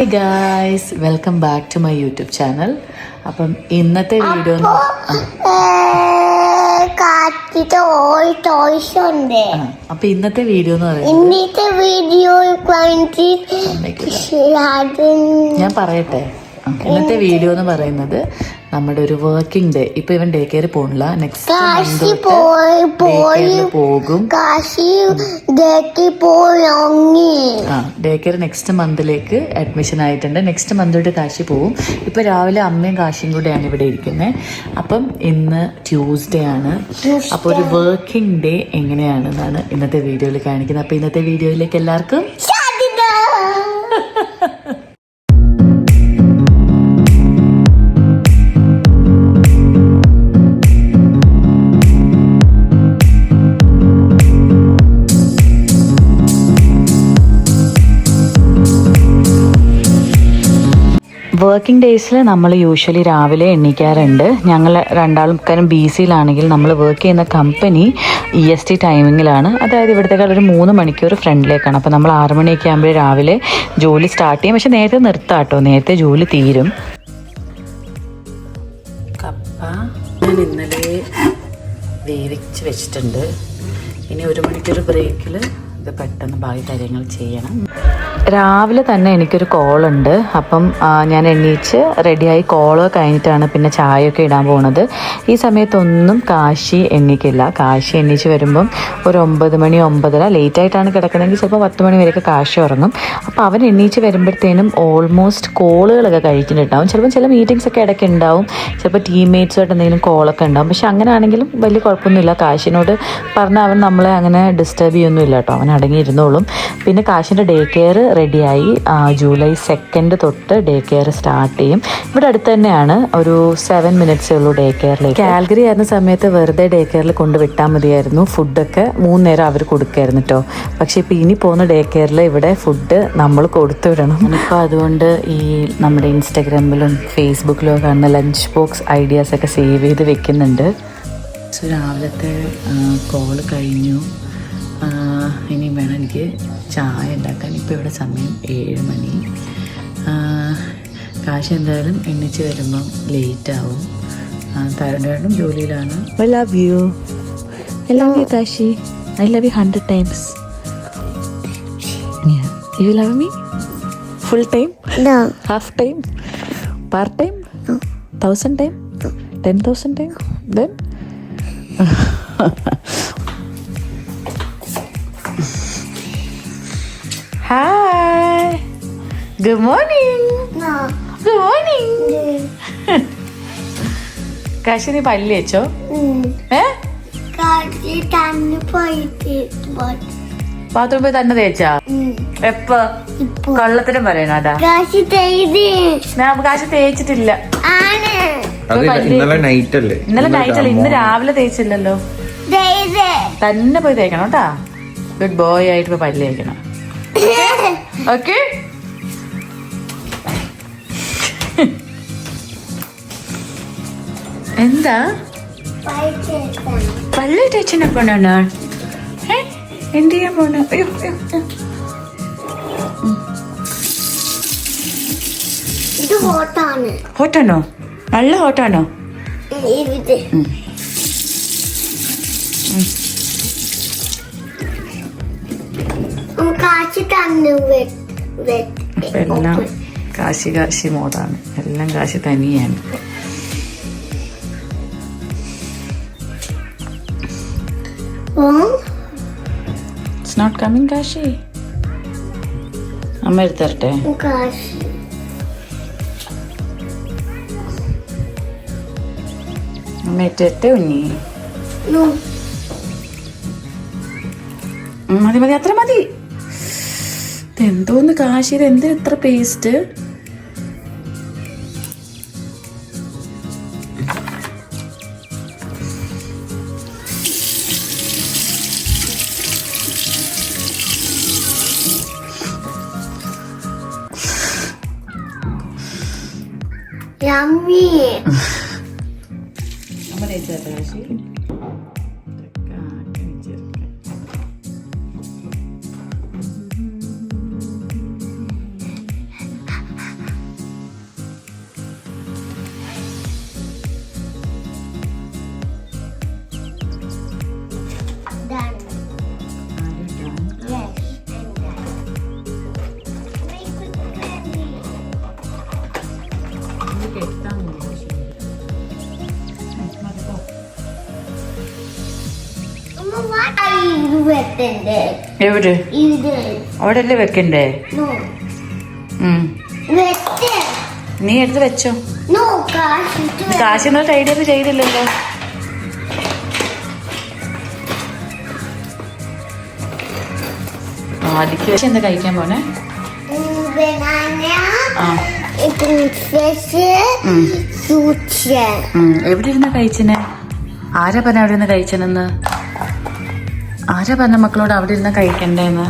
Hey guys, welcome back to my YouTube channel. അപ്പം ഇന്നത്തെ video അപ്പൊ ഇന്നത്തെ വീഡിയോ എന്ന് പറയുന്നത് ഞാൻ പറയട്ടെ. ഇന്നത്തെ വീഡിയോ എന്ന് പറയുന്നത് നമ്മുടെ ഒരു വർക്കിംഗ് ഡേ. ഇപ്പൊ ഇവൻ ഡേ കെയർ പോണില്ല, നെക്സ്റ്റ് പോകും. ഡേ കെയർ നെക്സ്റ്റ് മന്തിലേക്ക് അഡ്മിഷൻ ആയിട്ടുണ്ട്. നെക്സ്റ്റ് മന്ത് തൊട്ട് കാശി പോവും. ഇപ്പൊ രാവിലെ അമ്മയും കാശിയും കൂടെയാണ് ഇവിടെ ഇരിക്കുന്നത്. അപ്പം ഇന്ന് ട്യൂസ്ഡേ ആണ്. അപ്പൊ ഒരു വർക്കിംഗ് ഡേ എങ്ങനെയാണെന്നാണ് ഇന്നത്തെ വീഡിയോയിൽ കാണിക്കുന്നത്. അപ്പൊ ഇന്നത്തെ വീഡിയോയിലേക്ക് എല്ലാവർക്കും വർക്കിംഗ് ഡേയ്സിൽ നമ്മൾ യൂഷ്വലി രാവിലെ എണീക്കാറുണ്ട്. ഞങ്ങൾ രണ്ടാളും കാര്യം ബി സിയിലാണെങ്കിൽ നമ്മൾ വർക്ക് ചെയ്യുന്ന കമ്പനി EST ടൈമിങ്ങിലാണ്. അതായത് ഇവിടുത്തേക്കാൾ ഒരു 3 മണിക്കൂർ ഫ്രണ്ടിലേക്കാണ്. അപ്പോൾ നമ്മൾ 6 മണിയൊക്കെ ആകുമ്പോൾ രാവിലെ ജോലി സ്റ്റാർട്ട് ചെയ്യും. പക്ഷെ നേരത്തെ നിർത്താം കേട്ടോ, നേരത്തെ ജോലി തീരും. കപ്പ ഞാൻ ഇന്നലെ വേവിച്ച് വെച്ചിട്ടുണ്ട്. ഇനി 1 മണിക്കൂർ ബ്രേക്കിൽ ഇത് പെട്ടെന്ന് ബാക്കി കാര്യങ്ങൾ ചെയ്യണം. രാവിലെ തന്നെ എനിക്കൊരു കോളുണ്ട്. അപ്പം ഞാൻ എണീച്ച് റെഡിയായി കോള് കഴിഞ്ഞിട്ടാണ് പിന്നെ ചായയൊക്കെ ഇടാൻ പോകുന്നത്. ഈ സമയത്തൊന്നും കാശി എണീക്കില്ല. കാശി എണീച്ച് വരുമ്പം ഒരു 9 മണി 9:30 ലേറ്റായിട്ടാണ് കിടക്കണമെങ്കിൽ ചിലപ്പോൾ 10 മണി വരെയൊക്കെ കാശി ഉറങ്ങും. അപ്പോൾ അവൻ എണീച്ച് വരുമ്പോഴത്തേനും ഓൾമോസ്റ്റ് കോളുകളൊക്കെ കഴിച്ചിട്ടുണ്ടാവും. ചിലപ്പോൾ ചില മീറ്റിങ്സ് ഒക്കെ ഇടയ്ക്ക് ഉണ്ടാവും, ചിലപ്പോൾ ടീംമേറ്റ്സുമായിട്ട് എന്തെങ്കിലും കോളൊക്കെ ഉണ്ടാവും. പക്ഷെ അങ്ങനെ ആണെങ്കിലും വലിയ കുഴപ്പമൊന്നുമില്ല. കാശിനോട് പറഞ്ഞാൽ അവൻ നമ്മളെ അങ്ങനെ ഡിസ്റ്റർബ് ചെയ്യൊന്നുമില്ല കേട്ടോ, അവൻ അടങ്ങിയിരുന്നോളും. പിന്നെ കാശിൻ്റെ ഡേ കെയർ റെഡിയായി. ജൂലൈ 2 തൊട്ട് ഡേ കെയർ സ്റ്റാർട്ട് ചെയ്യും. ഇവിടെ അടുത്ത് തന്നെയാണ്, ഒരു 7 മിനിറ്റ്സേ ഉള്ളൂ ഡേ കെയറിലേക്ക്. കാൽഗറി ആയിരുന്ന സമയത്ത് വെറുതെ ഡേ കെയറിൽ കൊണ്ട് വിട്ടാൽ മതിയായിരുന്നു. ഫുഡൊക്കെ 3 നേരം അവർ കൊടുക്കായിരുന്നു കേട്ടോ. പക്ഷേ ഇപ്പോൾ ഇനി പോകുന്ന ഡേ കെയറിൽ ഇവിടെ ഫുഡ് നമ്മൾ കൊടുത്തു വിടണം. ഇപ്പോൾ അതുകൊണ്ട് ഈ നമ്മുടെ ഇൻസ്റ്റാഗ്രാമിലും ഫേസ്ബുക്കിലും കാണുന്ന ലഞ്ച് ബോക്സ് ഐഡിയാസൊക്കെ സേവ് ചെയ്ത് വെക്കുന്നുണ്ട്. സോ രാവിലത്തെ കോള് കഴിഞ്ഞു. ഇനി വേണം എനിക്ക് ചായ ഉണ്ടാക്കാൻ. ഇപ്പോൾ ഇവിടെ സമയം 7 മണി. കാശി എന്തായാലും എണ്ണിച്ച് വരുമ്പം ലേറ്റ് ആവും. തരുണേട്ടനും ജോലിയിലാണ്. I love you Kashi. I love you 100 times. Yeah. You love me? Full time? No. Half time? Part time? No. 1000 time? 10,000 time? Then? Hi. Good morning. No. Good morning. Kashi നീ പല്ല് വെച്ചോ? ബാത്റൂം പോയി തന്നെ തേച്ചാ? എപ്പ കള്ളത്തിനും പറയണ? അതാ ഞാൻ കാശി തേച്ചിട്ടില്ല. ഇന്നലെ നൈറ്റ് അല്ലേ? ഇന്ന് രാവിലെ തേച്ചില്ലല്ലോ. തന്നെ പോയി തേക്കണം കേട്ടാ. ഗുഡ് ബോയ് ആയിട്ട് പോയി പല്ല് തേക്കണം. ഓക്കെ. എന്താ പല്ല് തേച്ചിനെ കൊണ്ടാണ്? എന്ത് ചെയ്യാൻ പോണ? ഹോട്ടാണോ? നല്ല ഹോട്ടാണോ? എല്ലാം കാശി മോഡാണ്. എല്ലാം Kashi തനിയാണ്. It's not coming, Kashi. അമ്മ എടുത്തരട്ടെ? അമ്മ ഇട്ടേ ഉണ്ണി. മതി മതി, അത്ര മതി. എന്തോന്ന് കാശി, എന്തിന് ഇത്ര പേസ്റ്റ്? Yummy. അമ്മ തേച്ചേട്ടാ കാശി. വെക്കണ്ടേ? എവിടെ? ഇത്. അവിടെ അല്ലേ വെക്കണ്ടേ? No. വെക്ക്. നീ എടുത്ത് വെച്ചോ. No, കാശ്. കാശ് എന്നിട്ട് ഐഡിയ ഒന്നും ചെയ്തില്ലല്ലോ. ആദിക്ക് എന്താ കഴിക്കാൻ പോണേ? ബനാന. ആ. ഫിഷ്. സൂച്ചി. എവിടെ ഇരുന്ന കഴിച്ചനെ? ആരാ പറഞ്ഞ അവിടെ ഇരുന്ന് കഴിച്ചനെന്ന്? ആരാ പറഞ്ഞ മക്കളോട് അവിടെ ഇരുന്ന് കഴിക്കണ്ടേന്ന്?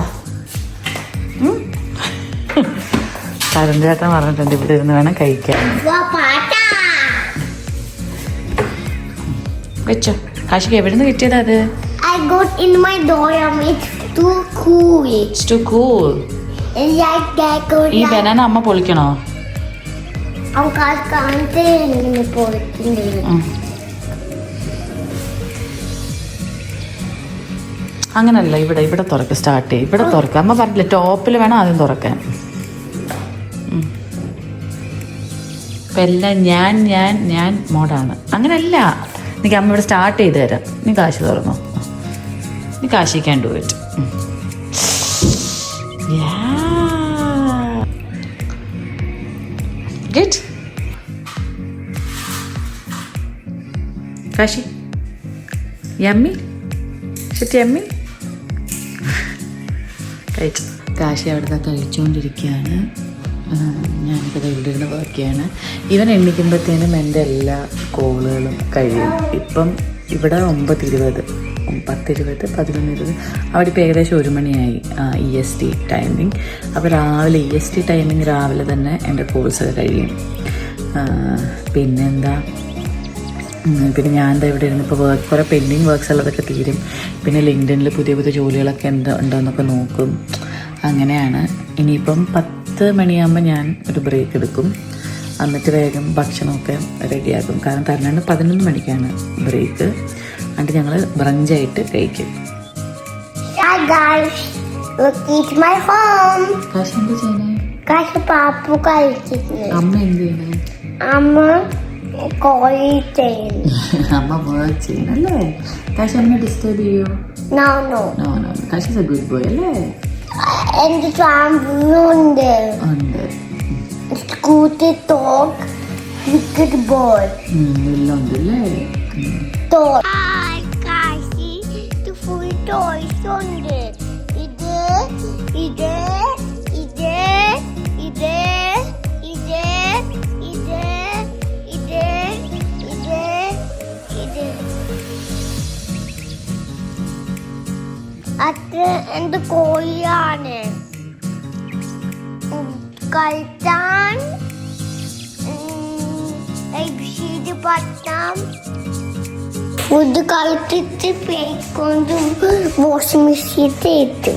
തരുൺ ചേട്ടൻ പറഞ്ഞിട്ടുണ്ട് ഇവിടെ ഇരുന്ന് വേണം കഴിക്കാൻ. വെച്ചോ. കാശിക്ക് എവിടെ നിന്ന് കിട്ടിയതാ അത്? I got in my dorm. It's too cool. It's too cool. It's like that. ഈ ബനാന അമ്മ പൊളിക്കണോ? കാണിച്ചേ പോയിട്ടുണ്ട്. അങ്ങനല്ല, ഇവിടെ തുറക്കുക. സ്റ്റാർട്ട് ചെയ്യും. ഇവിടെ തുറക്കുക. അമ്മ പറഞ്ഞില്ല ടോപ്പിൽ വേണം ആദ്യം തുറക്കാൻ. ഇപ്പം എല്ലാം ഞാൻ മോഡാണ്. അങ്ങനല്ല. എനിക്ക് അമ്മ ഇവിടെ സ്റ്റാർട്ട് ചെയ്ത് തരാം. നീ കാശ് തുറന്നോ. നീ കാശിക്കാൻ do it. Good. Kashi yummy. Yummy കഴിച്ചു. കാശി അവിടുത്തെ കഴിച്ചുകൊണ്ടിരിക്കുകയാണ്. ഞാനിപ്പോൾ ഇവിടെ ഇരുന്ന് വർക്ക് ചെയ്യാണ്. ഇവൻ എണ്ണിക്കുമ്പോഴത്തേനും എൻ്റെ എല്ലാ കോളുകളും കഴിയും. ഇപ്പം ഇവിടെ 9:20, 10:20, 11:20. അവിടെ ഇപ്പോൾ ഏകദേശം 1 മണിയായി EST ടൈമിങ്. അപ്പോൾ രാവിലെ EST ടൈമിങ് രാവിലെ തന്നെ എൻ്റെ കോൾസൊക്കെ കഴിയും. പിന്നെന്താ, പിന്നെ ഞാൻ എന്താ ഇവിടെ ഇരുന്ന് ഇപ്പോൾ കുറേ പെൻഡിങ് വർക്ക്സ് ഉള്ളതൊക്കെ തീരും. പിന്നെ ലിങ്ക്ഡിനിൽ പുതിയ ജോലികളൊക്കെ ഉണ്ടോയെന്നൊക്കെ നോക്കും. അങ്ങനെയാണ്. ഇനിയിപ്പം 10 മണിയാകുമ്പോൾ ഞാൻ ഒരു ബ്രേക്ക് എടുക്കും. എന്നിട്ട് വേഗം ഭക്ഷണമൊക്കെ റെഡിയാക്കും. കാരണം തരണ 11 മണിക്കാണ് ബ്രേക്ക്. എന്നിട്ട് ഞങ്ങൾ ബ്രഞ്ചായിട്ട് കഴിക്കും. കാശ് എന്താ ചെയ്യണേ? പാപ്പു കഴിച്ചിരുന്നു. അമ്മ എന്ത് ചെയ്യണേ? അമ്മ അമ്മ വർക്ക് ചെയ്യണല്ലേ? കാശ് അമ്മ ഡിസ്റ്റർബ് ചെയ്യോ? നോ. കാശ് ഇസ് എ ഗുഡ് ബോയ് അല്ലേ? എന്റെ ഫാമിലിയുണ്ട്. സ്കൂട്ടി, ടോക്ക്, ക്രിക്കറ്റ് ബോൾ എല്ലാം ഉണ്ടല്ലേ? ഫുൾ ടോയ്സ് ഉണ്ട്. ഇത് ഇത് ഇത് ഇത് ഇത് ഇത് ഇത് ഇത് ഇത് അത് എന്ത് കോഴിയാണ് കളിച്ചാൻ പറ്റാം. ഫുഡ് കളിച്ചിട്ട് കൊണ്ട് വാഷിംഗ് മെഷീൻ ഇട്ടു.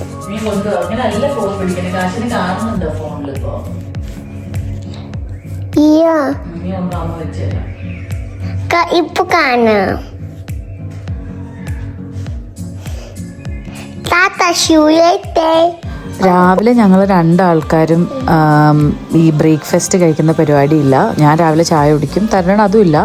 ഇപ്പൊ കാണാം. രാവിലെ ഞങ്ങൾ 2 ആൾക്കാരും ഈ ബ്രേക്ക്ഫാസ്റ്റ് കഴിക്കുന്ന പരിപാടിയില്ല. ഞാൻ രാവിലെ ചായ കുടിക്കും. തരണം അതുമില്ല.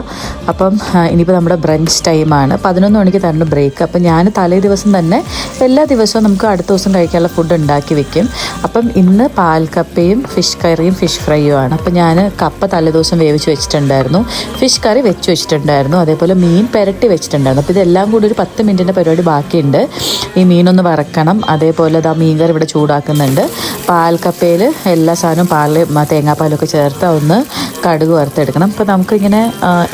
അപ്പം ഇനിയിപ്പോൾ നമ്മുടെ ബ്രഞ്ച് ടൈമാണ്. 11 മണിക്ക് തരുന്ന ബ്രേക്ക്. അപ്പം ഞാൻ തലേ ദിവസം തന്നെ എല്ലാ ദിവസവും നമുക്ക് അടുത്ത ദിവസം കഴിക്കാനുള്ള ഫുഡ് ഉണ്ടാക്കി വെക്കും. അപ്പം ഇന്ന് പാൽക്കപ്പയും ഫിഷ് കറിയും ഫിഷ് ഫ്രൈയുമാണ്. അപ്പം ഞാൻ കപ്പ തലേ ദിവസം വേവിച്ച് വെച്ചിട്ടുണ്ടായിരുന്നു. ഫിഷ് കറി വെച്ച് വെച്ചിട്ടുണ്ടായിരുന്നു. അതേപോലെ മീൻ പെരട്ടി വെച്ചിട്ടുണ്ടായിരുന്നു. അപ്പോൾ ഇതെല്ലാം കൂടി ഒരു 10 മിനിറ്റിൻ്റെ പരിപാടി ബാക്കിയുണ്ട്. ഈ മീനൊന്ന് വറക്കണം. അതേപോലെ മീൻ കറി ഇവിടെ ചൂടാക്കുന്നുണ്ട്. പാൽക്കപ്പയിൽ എല്ലാ സാധനവും തേങ്ങാപ്പാലൊക്കെ ചേർത്ത് ഒന്ന് കടുക് വറുത്തെടുക്കണം. അപ്പോൾ നമുക്കിങ്ങനെ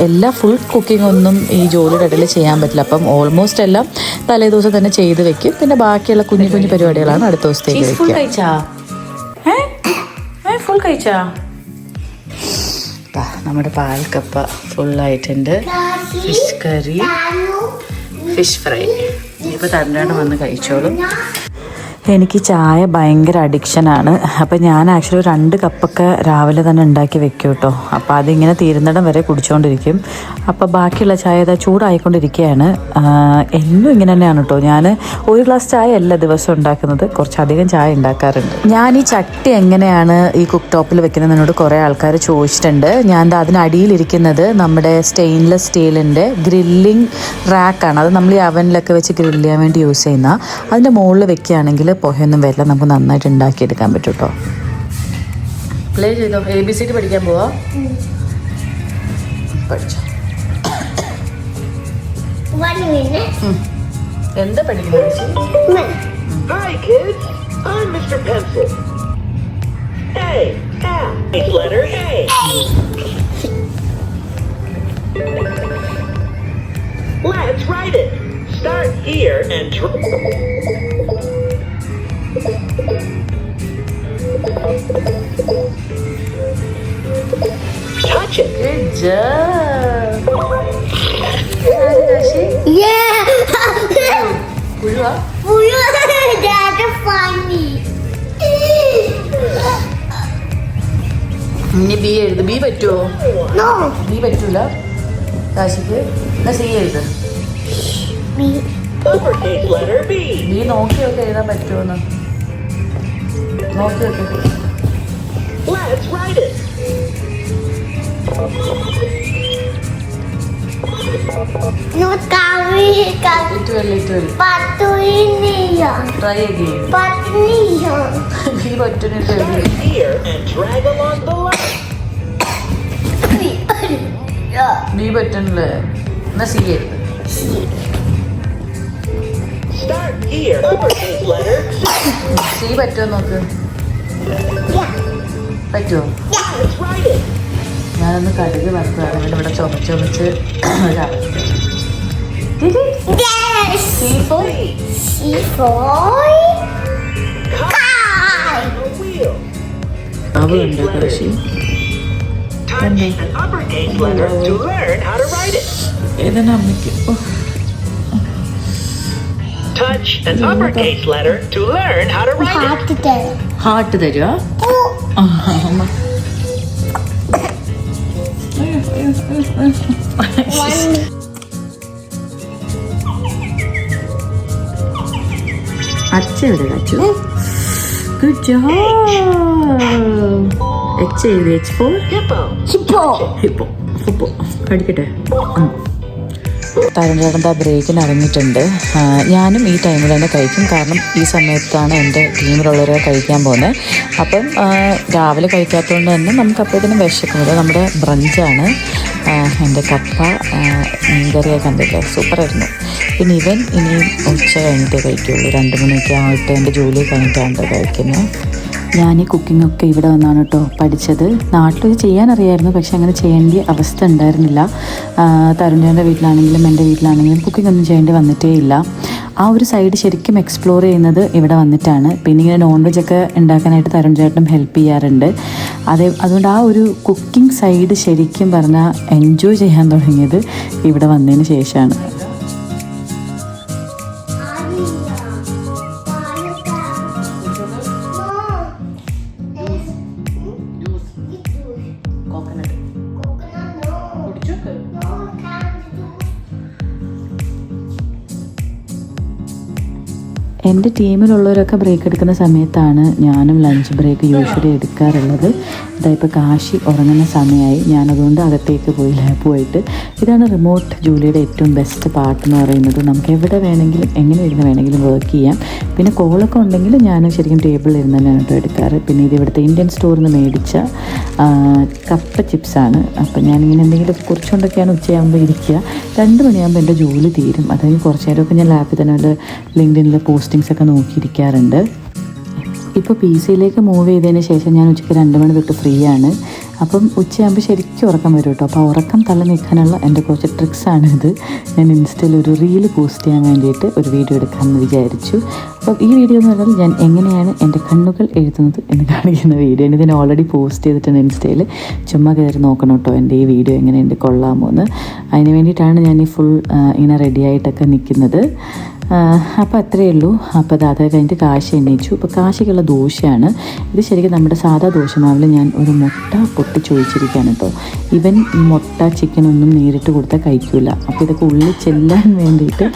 എല്ലാ ഫുൾ കുക്കിംഗ് ഒന്നും ഈ ജോലിയുടെ ഇടയിൽ ചെയ്യാൻ പറ്റില്ല. അപ്പം ഓൾമോസ്റ്റ് എല്ലാം തലേ ദിവസം തന്നെ ചെയ്ത് വെക്കും. പിന്നെ ബാക്കിയുള്ള കുഞ്ഞു കുഞ്ഞു പരിപാടികളാണ് അടുത്ത ദിവസത്തേക്ക് വെക്കുക. ഫുൾ കഴിച്ചാ? നമ്മുടെ പാൽക്കപ്പ ഫുള്ളായിട്ടുണ്ട്. Fish curry, fish fry. ഇനിയിപ്പോൾ തരണ്ടാണ് വന്ന് കഴിച്ചോളും. എനിക്ക് ചായ ഭയങ്കര അഡിക്ഷനാണ്. അപ്പോൾ ഞാൻ ആക്ച്വലി 2 കപ്പൊക്കെ രാവിലെ തന്നെ ഉണ്ടാക്കി വെക്കും കേട്ടോ. അപ്പോൾ അതിങ്ങനെ തീരുന്നിടം വരെ കുടിച്ചുകൊണ്ടിരിക്കും. അപ്പോൾ ബാക്കിയുള്ള ചായ ഇതാ ചൂടായിക്കൊണ്ടിരിക്കുകയാണ്. എന്നും ഇങ്ങനെ തന്നെയാണ് കേട്ടോ. ഞാൻ 1 ഗ്ലാസ് ചായ എല്ലാ ദിവസവും ഉണ്ടാക്കുന്നത്, കുറച്ചധികം ചായ ഉണ്ടാക്കാറുണ്ട്. ഞാൻ ഈ ചട്ടി എങ്ങനെയാണ് ഈ കുക്ക് ടോപ്പിൽ വെക്കുന്നത് എന്നോട് കുറേ ആൾക്കാർ ചോദിച്ചിട്ടുണ്ട്. ഞാൻ അതിനടിയിലിരിക്കുന്നത് നമ്മുടെ സ്റ്റെയിൻലെസ് സ്റ്റീലിൻ്റെ ഗ്രില്ലിംഗ് റാക്കാണ്. അത് നമ്മൾ ഈ അവനിലൊക്കെ വെച്ച് ഗ്രില്ല് ചെയ്യാൻ വേണ്ടി യൂസ് ചെയ്യുന്ന. അതിൻ്റെ മുകളിൽ വെക്കുകയാണെങ്കിൽ പുകയൊന്നും വരില്ല, നമുക്ക് നന്നായിട്ട് ഉണ്ടാക്കിയെടുക്കാൻ പറ്റും കേട്ടോ. പ്ലേ ചെയ്തോ. ABCD പഠിക്കാൻ പോവാ. പഠിച്ചോ. 1 minute. എന്താ പഠിക്കുന്നത്? Hi, kids. I'm Mr. Pencil. A. It's letter A. Let's write it. Start here and touch it. Good job. Yeah. പുഴുവാ? That's funny. ഇനി ബി എഴുത്. ബി പറ്റുമോ? No. ബി പറ്റൂല കാശിക്ക്. എന്നാ സി എഴുത്. B. Uppercase letter B. B നോക്കി നോക്കി എഴുതാൻ പറ്റുമോന്ന് നോക്കി നോക്കി. Let's write it. No, Kavi. ലിറ്റുവൽ Patuiniya. Try again. Patniya. B പറ്റുന്നില്ല. Start here and drag along the line. B പറ്റുന്നില്ലേ? എന്നാ സി എഴുത്. Start here. Uppercase letter C. C പറ്റുമോ നോക്ക്. Yeah. പറ്റുമോ? Let's write it. ഞാനൊന്ന് കടുക് വറുത്താണ്. ഇവിടെ ചുമച്ച് Yes. C for. C for kite. The wheel. അവ ഉണ്ട് Kashi. Touch an uppercase letter to learn how to write it. ഏതാണ് അമ്മയ്ക്ക്? Touch an uppercase letter to learn how to write it. Hard to tell. Heart തരുമോ? അമ്മ One. അച്ഛ എവിടെ കാച്ചു? Good job. H എഴുതി. H for Hippo. Hippo. Hippo. Hippo കടിക്കട്ടെ. തരുൺ ചേട്ടൻ ബ്രേക്കിന് ഇറങ്ങിയിട്ടുണ്ട്. ഞാനും ഈ ടൈമിൽ തന്നെ കഴിക്കും, കാരണം ഈ സമയത്താണ് എൻ്റെ ടീമിലുള്ളവരെ കഴിക്കാൻ പോകുന്നത്. അപ്പം രാവിലെ കഴിക്കാത്തതുകൊണ്ട് തന്നെ നമുക്ക് അപ്പോഴത്തേനും വിശക്കുന്നത്. നമ്മുടെ ബ്രഞ്ചാണ്. എൻ്റെ കപ്പ മീൻകറിയൊക്കെ കണ്ടില്ലേ, സൂപ്പറായിരുന്നു. പിന്നെ ഇവൻ ഇനിയും ഉച്ച കഴിഞ്ഞിട്ടേ കഴിക്കുള്ളൂ. 2 മണിയൊക്കെ ആയിട്ട് എൻ്റെ ജോലി കഴിഞ്ഞിട്ടാണ് കഴിക്കുന്നത്. ഞാൻ ഈ കുക്കിങ്ങൊക്കെ ഇവിടെ വന്നാണ് കേട്ടോ പഠിച്ചത്. നാട്ടിൽ ചെയ്യാനറിയായിരുന്നു, പക്ഷെ അങ്ങനെ ചെയ്യേണ്ട അവസ്ഥ ഉണ്ടായിരുന്നില്ല. തരുണിൻ്റെ വീട്ടിലാണെങ്കിലും എൻ്റെ വീട്ടിലാണെങ്കിലും കുക്കിംഗ് ഒന്നും ചെയ്യേണ്ടി വന്നിട്ടേ ഇല്ല. ആ ഒരു സൈഡ് ശരിക്കും എക്സ്പ്ലോർ ചെയ്യുന്നത് ഇവിടെ വന്നിട്ടാണ്. പിന്നെ ഇങ്ങനെ നോൺ വെജ് ഒക്കെ ഉണ്ടാക്കാനായിട്ട് തരുൺ ചേട്ടനും ഹെൽപ്പ് ചെയ്യാറുണ്ട്. അതുകൊണ്ട് ആ ഒരു കുക്കിംഗ് സൈഡ് ശരിക്കും പറഞ്ഞാൽ എൻജോയ് ചെയ്യാൻ തുടങ്ങിയത് ഇവിടെ വന്നതിന് ശേഷമാണ്. എൻ്റെ ടീമിലുള്ളവരൊക്കെ ബ്രേക്ക് എടുക്കുന്ന സമയത്താണ് ഞാനും ലഞ്ച് ബ്രേക്ക് യൂഷ്വലി എടുക്കാറുള്ളത്. ഇതായിപ്പോൾ കാശി ഉറങ്ങുന്ന സമയമായി. ഞാനതുകൊണ്ട് അകത്തേക്ക് പോയി ലാബുമായിട്ട്. ഇതാണ് റിമോട്ട് ജോലിയുടെ ഏറ്റവും ബെസ്റ്റ് പാർട്ട് എന്ന് പറയുന്നത്. നമുക്ക് എവിടെ വേണമെങ്കിലും എങ്ങനെ ഇരുന്ന് വേണമെങ്കിലും വർക്ക് ചെയ്യാം. പിന്നെ കോളൊക്കെ ഉണ്ടെങ്കിൽ ഞാൻ ശരിക്കും ടേബിളിൽ ഇരുന്ന് തന്നെയാണ് കേട്ടോ എടുക്കാറ്. പിന്നെ ഇത് ഇവിടുത്തെ ഇന്ത്യൻ സ്റ്റോറിൽ നിന്ന് മേടിച്ച കപ്പ ചിപ്സാണ്. അപ്പം ഞാനിങ്ങനെ എന്തെങ്കിലും കുറച്ചുകൊണ്ടൊക്കെയാണ് ഉച്ചയാകുമ്പോൾ ഇരിക്കുക. 2 മണിയാകുമ്പോൾ എൻ്റെ ജോലി തീരും. അതായത് കുറച്ച് നേരമൊക്കെ ഞാൻ ലാപ്പിൽ തന്നെ വല്ല ലിങ്ക്ഡിനിൽ പോസ്റ്റിങ്സ് ഒക്കെ നോക്കിയിരിക്കാറുണ്ട്. ഇപ്പോൾ PC-യിലേക്ക് മൂവ് ചെയ്തതിന് ശേഷം ഞാൻ ഉച്ചയ്ക്ക് 2 മണി തൊട്ട് ഫ്രീ ആണ്. അപ്പം ഉച്ചയാകുമ്പോൾ ശരിക്കും ഉറക്കം വരും കേട്ടോ. അപ്പോൾ ഉറക്കം തള്ളി നിൽക്കാനുള്ള എൻ്റെ കുറച്ച് ട്രിക്സാണിത്. ഞാൻ ഇൻസ്റ്റയിൽ ഒരു റീല് പോസ്റ്റ് ചെയ്യാൻ വേണ്ടിയിട്ട് ഒരു വീഡിയോ എടുക്കാമെന്ന് വിചാരിച്ചു. അപ്പം ഈ വീഡിയോ എന്ന് പറഞ്ഞാൽ ഞാൻ എങ്ങനെയാണ് എൻ്റെ കണ്ണുകൾ എഴുതുന്നത് എന്ന് കാണിക്കുന്ന വീഡിയോ ആണ്. ഇതിന് ഓൾറെഡി പോസ്റ്റ് ചെയ്തിട്ടുണ്ട് ഇൻസ്റ്റയിൽ. ചുമ്മാ കയറി നോക്കണം കേട്ടോ എൻ്റെ ഈ വീഡിയോ എങ്ങനെയുണ്ട്, കൊള്ളാമോ എന്ന്. അതിന് വേണ്ടിയിട്ടാണ് ഞാൻ ഈ ഫുൾ ഇങ്ങനെ റെഡി ആയിട്ടൊക്കെ നിൽക്കുന്നത്. അപ്പോൾ അത്രയേ ഉള്ളൂ. അപ്പോൾ അത് കഴിഞ്ഞിട്ട് കാശി എണ്ണയിച്ചു. അപ്പോൾ കാശിക്കുള്ള ദോശയാണ് ഇത്. ശരിക്കും നമ്മുടെ സാധാ ദോശമാവിൽ ഞാൻ ഒരു മുട്ട പൊട്ടിച്ചൊഴിച്ചിരിക്കുകയാണ് കേട്ടോ. ഇവൻ ഈ മുട്ട ചിക്കനൊന്നും നേരിട്ട് കൊടുത്താൽ കഴിക്കില്ല. അപ്പോൾ ഇതൊക്കെ ഉള്ളിൽ ചെല്ലാൻ വേണ്ടിയിട്ട്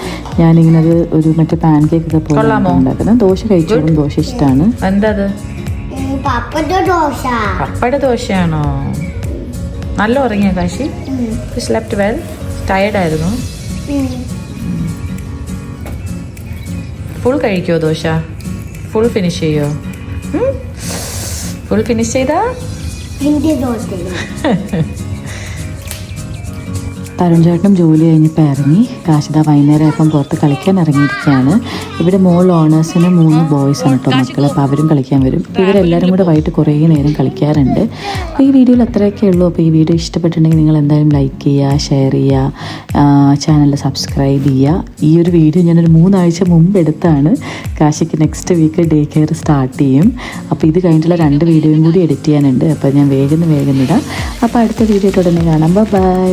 ഞാനിങ്ങനെ അത് ഒരു മറ്റേ പാൻ കേക്കൊക്കെ പോലെ ഉണ്ടാക്കുന്നത്. ദോശ കഴിച്ചോളും, ദോശ ഇഷ്ടമാണ്. എന്താ അത്? പപ്പയുടെ ദോശയാണോ? നല്ല ഉറങ്ങിയ കാശി? Slept well? ടയർഡായിരുന്നു? ഫുൾ കഴിക്കുമോ ദോശ? ഫുൾ ഫിനിഷ് ചെയ്യോ? ഫുൾ ഫിനിഷ് ചെയ്താ തരുൺ ചേട്ടനും ജോലി കഴിഞ്ഞപ്പോൾ ഇറങ്ങി. കാശിത വൈകുന്നേരം ആയപ്പം പുറത്ത് കളിക്കാൻ ഇറങ്ങിയിരിക്കുകയാണ്. ഇവിടെ മോൾ ഓണേഴ്സിന് 3 ബോയ്സാണ് കേട്ടോ മക്കൾ. അപ്പോൾ അവരും കളിക്കാൻ വരും. അപ്പോൾ ഇവരെല്ലാവരും കൂടെ വൈകിട്ട് കുറേ നേരം കളിക്കാറുണ്ട്. അപ്പോൾ ഈ വീഡിയോയിൽ അത്രയൊക്കെ ഉള്ളൂ. അപ്പോൾ ഈ വീഡിയോ ഇഷ്ടപ്പെട്ടിട്ടുണ്ടെങ്കിൽ നിങ്ങൾ എന്തായാലും ലൈക്ക് ചെയ്യുക, ഷെയർ ചെയ്യുക, ചാനൽ സബ്സ്ക്രൈബ് ചെയ്യുക. ഈ ഒരു വീഡിയോ ഞാനൊരു 3 ആഴ്ച മുമ്പ് എടുത്താണ്. കാശിക്ക് next week day care start ചെയ്യും. അപ്പോൾ ഇത് കഴിഞ്ഞിട്ടുള്ള 2 വീഡിയോയും കൂടി എഡിറ്റ് ചെയ്യാനുണ്ട്. അപ്പോൾ ഞാൻ വേഗം ഇടാം. അപ്പോൾ അടുത്ത വീഡിയോ ഉടനെ കാണാം. ബൈ.